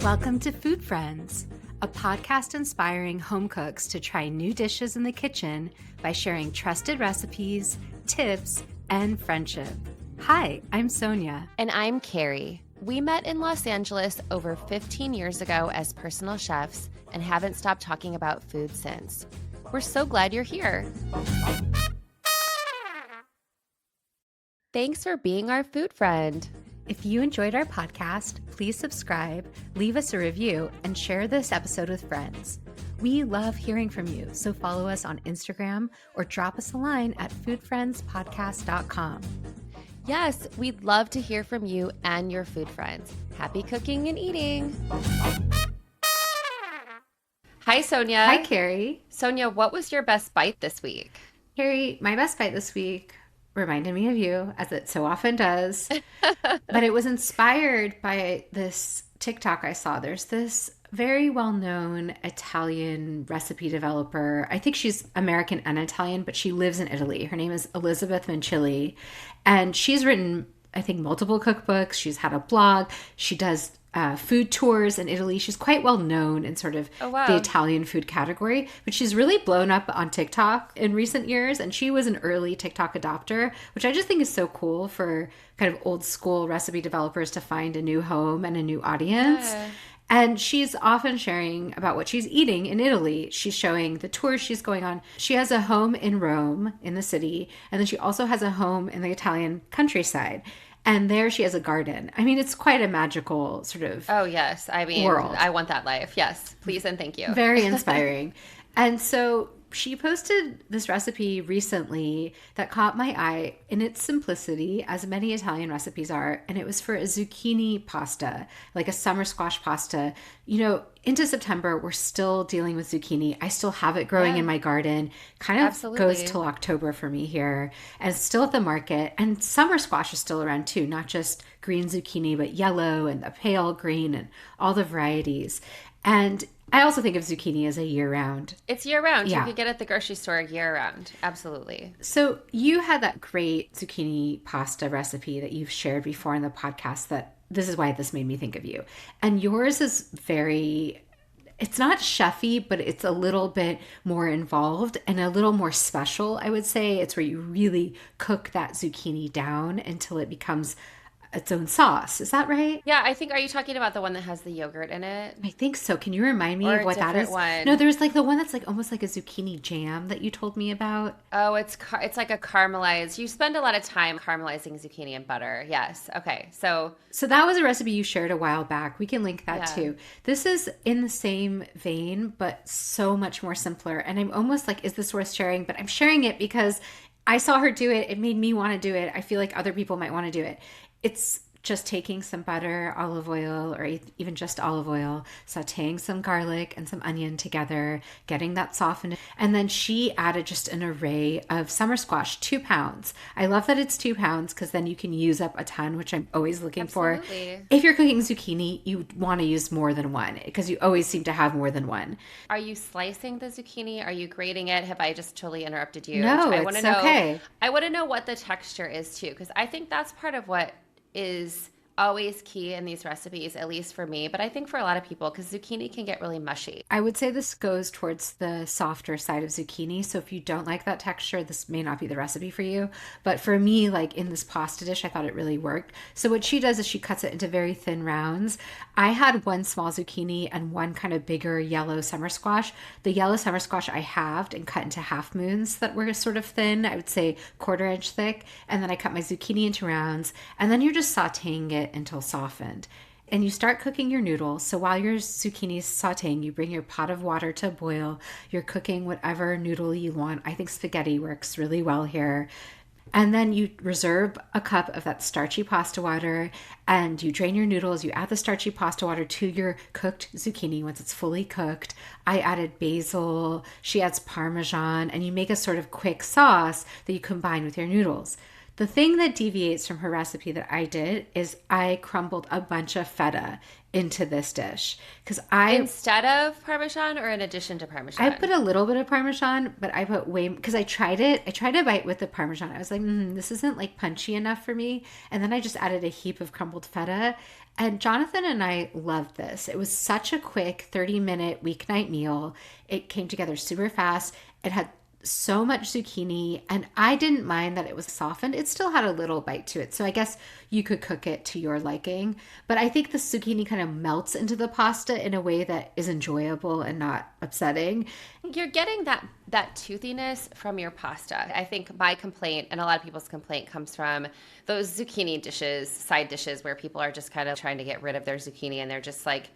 Welcome to Food Friends, a podcast inspiring home cooks to try new dishes in the kitchen by sharing trusted recipes, tips, and friendship. Hi, I'm Sonia. And I'm Carrie. We met in Los Angeles over 15 years ago as personal chefs and haven't stopped talking about food since. We're so glad you're here. Thanks for being our food friend. If you enjoyed our podcast, please subscribe, leave us a review, and share this episode with friends. We love hearing from you, so follow us on Instagram or drop us a line at foodfriendspodcast.com. Yes, we'd love to hear from you and your food friends. Happy cooking and eating. Hi, Sonia. Hi, Carrie. Sonia, what was your best bite this week? Carrie, my best bite this week reminded me of you, as it so often does. But it was inspired by this TikTok I saw. There's this very well-known Italian recipe developer. I think she's American and Italian, but she lives in Italy. Her name is Elizabeth Minchilli. And she's written, I think, multiple cookbooks. She's had a blog. She does food tours in Italy. She's quite well known in sort of the Italian food category, but she's really blown up on TikTok in recent years. And she was an early TikTok adopter, which I just think is so cool for kind of old school recipe developers to find a new home and a new audience. Yeah. And she's often sharing about what she's eating in Italy. She's showing the tours she's going on. She has a home in Rome, in the city, and then she also has a home in the Italian countryside. And there she has a garden. I mean, it's quite a magical sort of Oh, yes. I mean, world. I want that life. Yes, please and thank you. Very inspiring. And so she posted this recipe recently that caught my eye in its simplicity, as many Italian recipes are. And it was for a zucchini pasta, like a summer squash pasta. You know, into September, we're still dealing with zucchini. I still have it growing in my garden. Kind of goes till October for me here. And it's still at the market. And summer squash is still around too, not just green zucchini, but yellow and the pale green and all the varieties. And I also think of zucchini as a year-round. It's year-round. Yeah. You could get it at the grocery store year-round. Absolutely. So you had that great zucchini pasta recipe that you've shared before in the podcast that this is why this made me think of you. And yours is it's not chefy, but it's a little bit more involved and a little more special, I would say. It's where you really cook that zucchini down until it becomes its own sauce. Is that right? Yeah, I think, are you talking about the one that has the yogurt in it? I think so. Can you remind me of what that is? One? No, there's like the one that's like almost like a zucchini jam that you told me about. Oh, it's like a caramelized. You spend a lot of time caramelizing zucchini in butter. Yes. Okay. So that was a recipe you shared a while back. We can link that too. This is in the same vein, but so much more simpler. And I'm almost like, is this worth sharing? But I'm sharing it because I saw her do it. It made me want to do it. I feel like other people might want to do it. It's just taking some butter, olive oil, or even just olive oil, sauteing some garlic and some onion together, getting that softened. And then she added just an array of summer squash, 2 pounds. I love that it's 2 pounds because then you can use up a ton, which I'm always looking for. If you're cooking zucchini, you want to use more than one because you always seem to have more than one. Are you slicing the zucchini? Are you grating it? Have I just totally interrupted you? No, it's okay. I want to know what the texture is too, because I think that's part of what is always key in these recipes, at least for me, but I think for a lot of people, because zucchini can get really mushy. I would say this goes towards the softer side of zucchini. So if you don't like that texture, this may not be the recipe for you. But for me, like in this pasta dish, I thought it really worked. So what she does is she cuts it into very thin rounds. I had one small zucchini and one kind of bigger yellow summer squash. The yellow summer squash I halved and cut into half moons that were sort of thin, I would say 1/4 inch thick. And then I cut my zucchini into rounds. And then you're just sauteing it until softened. And you start cooking your noodles. So while your zucchini is sauteing, you bring your pot of water to a boil. You're cooking whatever noodle you want. I think spaghetti works really well here. And then you reserve a cup of that starchy pasta water and you drain your noodles. You add the starchy pasta water to your cooked zucchini once it's fully cooked. I added basil. She adds Parmesan, and you make a sort of quick sauce that you combine with your noodles. The thing that deviates from her recipe that I did is I crumbled a bunch of feta into this dish because Instead of Parmesan or in addition to I put Parmesan? a little bit of Parmesan, but I put way because I tried it. I tried to bite with the Parmesan. I was like, this isn't like punchy enough for me. And then I just added a heap of crumbled feta. And Jonathan and I loved this. It was such a quick 30-minute weeknight meal. It came together super fast. It had so much zucchini, and I didn't mind that it was softened. It still had a little bite to it. So I guess you could cook it to your liking. But I think the zucchini kind of melts into the pasta in a way that is enjoyable and not upsetting. You're getting that toothiness from your pasta. I think my complaint and a lot of people's complaint comes from those zucchini dishes, side dishes where people are just kind of trying to get rid of their zucchini and they're just like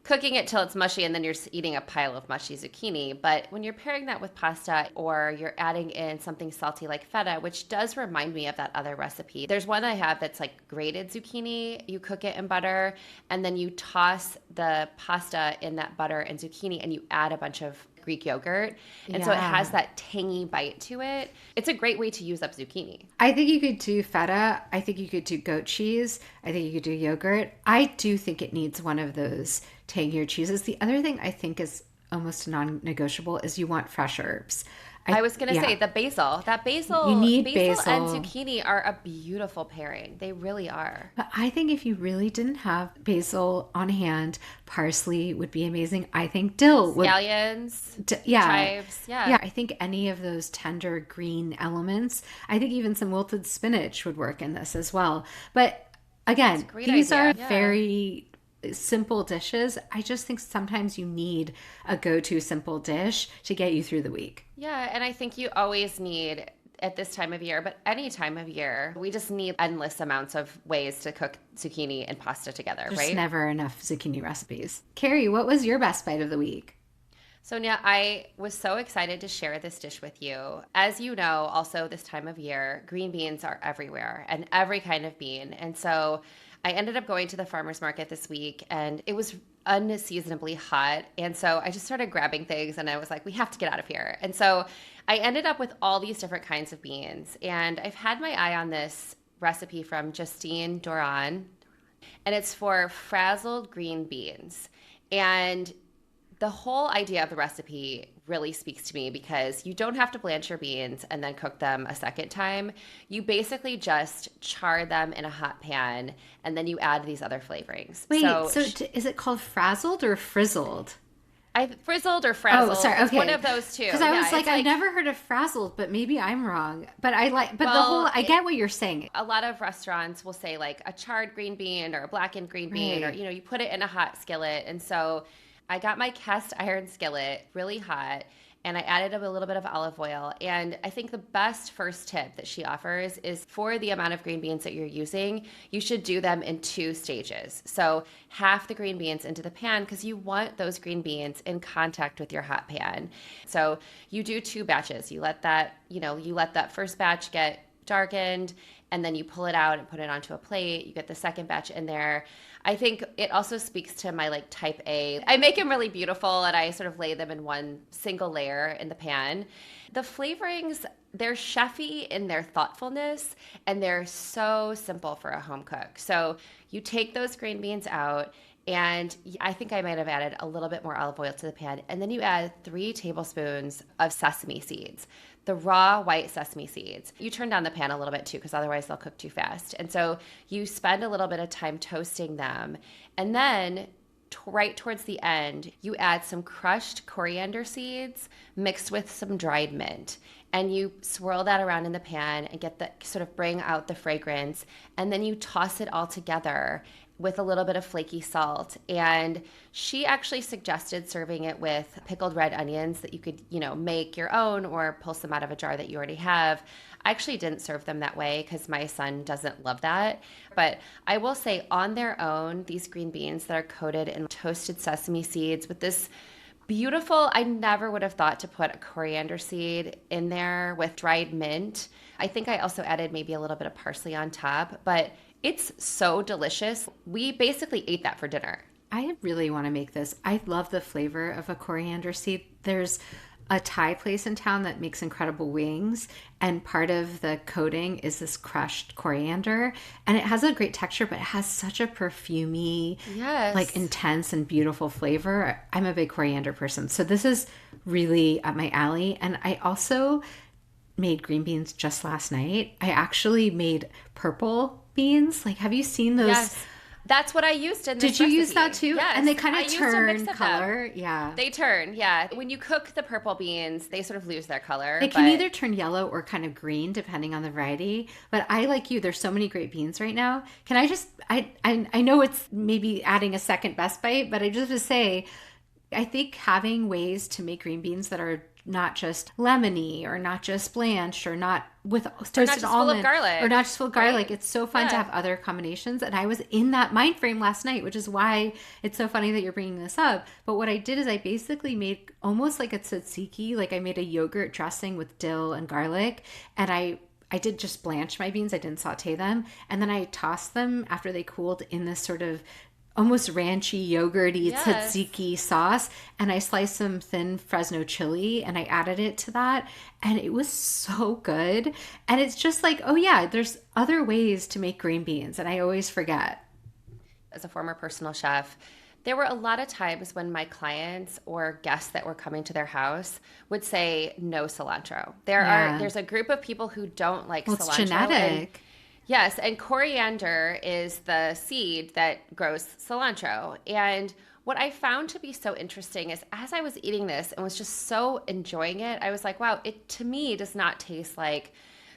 cooking it till it's mushy and then you're just eating a pile of mushy zucchini. But when you're pairing that with pasta or you're adding in something salty like feta, which does remind me of that other recipe. There's one I have that's like grated zucchini. You cook it in butter and then you toss the pasta in that butter and zucchini and you add a bunch of Greek yogurt. And so it has Yeah. that tangy bite to it. It's a great way to use up zucchini. I think you could do feta. I think you could do goat cheese. I think you could do yogurt. I do think it needs one of those tangier cheeses. The other thing I think is almost non-negotiable is you want fresh herbs. I was gonna Yeah, say the basil. That you need basil and basil. zucchini are a beautiful pairing. They really are. But I think if you really didn't have basil on hand, parsley would be amazing. I think dill would, Scallions, yeah. chives, yeah. Yeah, I think any of those tender green elements, I think even some wilted spinach would work in this as well. But It's a again, great these idea. are Yeah. very simple dishes. I just think sometimes you need a go to simple dish to get you through the week. Yeah, and I think you always need at this time of year, but any time of year, we just need endless amounts of ways to cook zucchini and pasta together, There's right? never enough zucchini recipes. Carrie, what was your best bite of the week? Sonia, I was so excited to share this dish with you. As you know, also this time of year, green beans are everywhere and every kind of bean. And so I ended up going to the farmer's market this week and it was unseasonably hot. And so I just started grabbing things and I was like, we have to get out of here. And so I ended up with all these different kinds of beans. And I've had my eye on this recipe from Justine Doran, and it's for frazzled green beans. And the whole idea of the recipe really speaks to me because you don't have to blanch your beans and then cook them a second time. You basically just char them in a hot pan and then you add these other flavorings. Wait, So so is it called frazzled or frizzled? I frizzled or Oh, frazzled. sorry. It's one Okay. of those two. Because I was Yeah, like, it's I like never heard of frazzled, but maybe I'm wrong. But I like, but the whole, well, I get what you're saying. a lot of restaurants will say like a charred green bean or a blackened green bean, or Right. you put it in a hot skillet. And so I got my cast iron skillet really hot and I added a little bit of olive oil. And I think the best first tip that she offers is for the amount of green beans that you're using, you should do them in two stages. So half the green beans into the pan because you want those green beans in contact with your hot pan. So you do two batches. You let that first batch get darkened and then you pull it out and put it onto a plate. You get the second batch in there. I think it also speaks to my like type A. I make them really beautiful and I sort of lay them in one single layer in the pan. The flavorings, they're chefy in their thoughtfulness and they're so simple for a home cook. So you take those green beans out and I think I might have added a little bit more olive oil to the pan. And then you add 3 tablespoons of sesame seeds, the raw white sesame seeds. You turn down the pan a little bit too, because otherwise they'll cook too fast. And so you spend a little bit of time toasting them. And then right towards the end, you add some crushed coriander seeds mixed with some dried mint. And you swirl that around in the pan and get the sort of bring out the fragrance. And then you toss it all together with a little bit of flaky salt. And she actually suggested serving it with pickled red onions that you could, make your own or pull some out of a jar that you already have. I actually didn't serve them that way because my son doesn't love that. But I will say on their own, these green beans that are coated in toasted sesame seeds with this beautiful, I never would have thought to put a coriander seed in there with dried mint. I think I also added maybe a little bit of parsley on top, but it's so delicious. We basically ate that for dinner. I really want to make this. I love the flavor of a coriander seed. There's a Thai place in town that makes incredible wings, and part of the coating is this crushed coriander, and it has a great texture, but it has such a perfumey, like Yes. intense and beautiful flavor. I'm a big coriander person, so this is really up my alley. And I also made green beans just last night. I actually made purple beans. Like, have you seen those? Yes. That's what I used in Did this you use that recipe. too? And Yes. they kind I of used a mix turn of them. color. Yeah. They turn, yeah. When you cook the purple beans, they sort of lose their color, It can but either turn yellow or kind of green depending on the variety. But I, like you, there's so many great beans right now. Can I just I know it's maybe adding a second best bite, but I just have to say I think having ways to make green beans that are not just lemony or not just blanched or not with or not toasted just full of almond or garlic, not just full garlic. right? It's so fun to Yeah. have other combinations. And I was in that mind frame last night, which is why it's so funny that you're bringing this up. But what I did is I basically made almost like a tzatziki. Like I made a yogurt dressing with dill and garlic. And I did just blanch my beans. I didn't saute them. And then I tossed them after they cooled in this sort of almost ranchy, yogurty Yes. tzatziki sauce. And I sliced some thin Fresno chili and I added it to that. And it was so good. And it's just like, oh yeah, there's other ways to make green beans. And I always forget. As a former personal chef, there were a lot of times when my clients or guests that were coming to their house would say no cilantro. Yeah. There's a group of people who don't like Well, it's cilantro, and genetic. yes, and coriander is the seed that grows cilantro. And what I found to be so interesting is as I was eating this and was just so enjoying it, I was like, wow, it to me does not taste like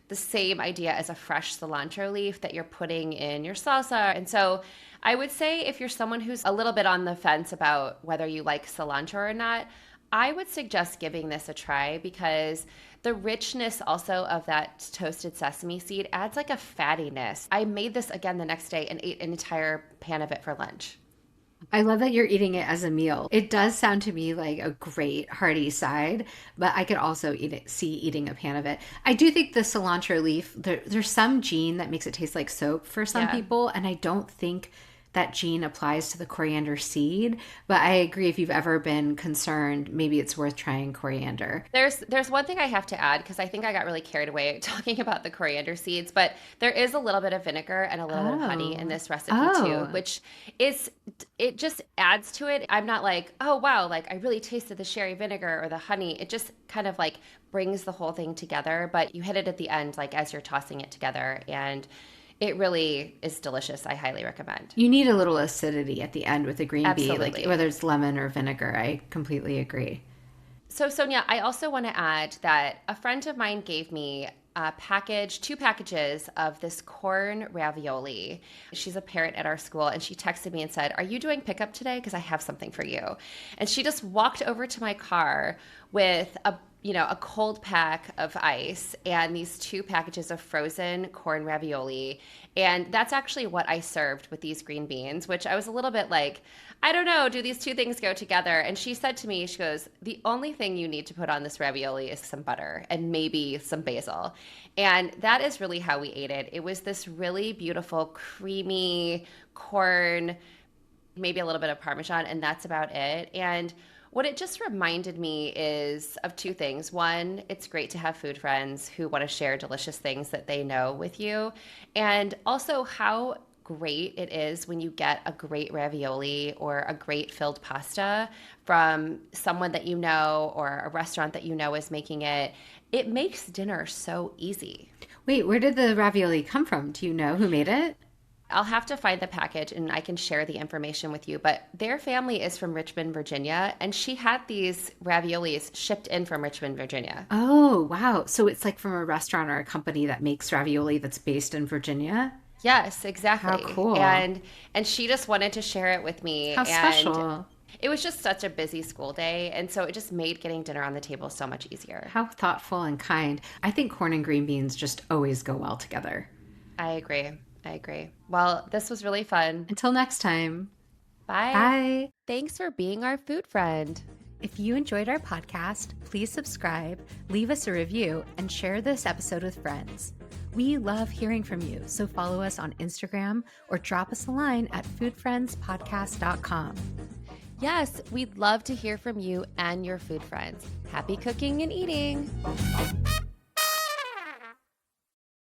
the same idea as a fresh cilantro leaf that you're putting in your salsa. And so I would say if you're someone who's a little bit on the fence about whether you like cilantro or not, I would suggest giving this a try because the richness also of that toasted sesame seed adds like a fattiness. I made this again the next day and ate an entire pan of it for lunch. I love that you're eating it as a meal. It does sound to me like a great hearty side, but I could also see eating a pan of it. I do think the cilantro leaf, there's some gene that makes it taste like soap for some Yeah. people, and I don't think that gene applies to the coriander seed. But I agree, if you've ever been concerned, maybe it's worth trying coriander. There's one thing I have to add because I think I got really carried away talking about the coriander seeds, but there is a little bit of vinegar and a little bit of honey in Oh, this recipe too, oh, which is it just adds to it. I'm not like, oh wow, like I really tasted the sherry vinegar or the honey. It just kind of like brings the whole thing together, but you hit it at the end like as you're tossing it together and it really is delicious. I highly recommend. you need a little acidity at the end with a green bean, like Absolutely. whether it's lemon or vinegar. I completely agree. So, Sonia, I also want to add that a friend of mine gave me a package, two packages of this corn ravioli. She's a parent at our school, and she texted me and said, "Are you doing pickup today? Because I have something for you." And she just walked over to my car with a cold pack of ice and these two packages of frozen corn ravioli. And that's actually what I served with these green beans, which I was a little bit like, I don't know, do these two things go together? And she said to me, she goes, the only thing you need to put on this ravioli is some butter and maybe some basil. And that is really how we ate it. It was this really beautiful, creamy corn, maybe a little bit of Parmesan, and that's about it. And what it just reminded me is of two things. One, it's great to have food friends who want to share delicious things that they know with you. And also how great it is when you get a great ravioli or a great filled pasta from someone that you know or a restaurant that you know is making it. It makes dinner so easy. Wait, where did the ravioli come from? Do you know who made it? I'll have to find the package and I can share the information with you. But their family is from Richmond, Virginia, and she had these raviolis shipped in from Richmond, Virginia. Oh, wow. So it's like from a restaurant or a company that makes ravioli that's based in Virginia? Yes, How exactly. cool. And she just wanted to share it with me How and special. it was just such a busy school day and so it just made getting dinner on the table so much easier. How thoughtful and kind. I think corn and green beans just always go well together. I agree. I agree. Well, this was really fun. Until next time, Bye. bye. Thanks for being our food friend. If you enjoyed our podcast, please subscribe, leave us a review, and share this episode with friends. We love hearing from you, so follow us on Instagram or drop us a line at foodfriendspodcast.com. Yes, we'd love to hear from you and your food friends. Happy cooking and eating.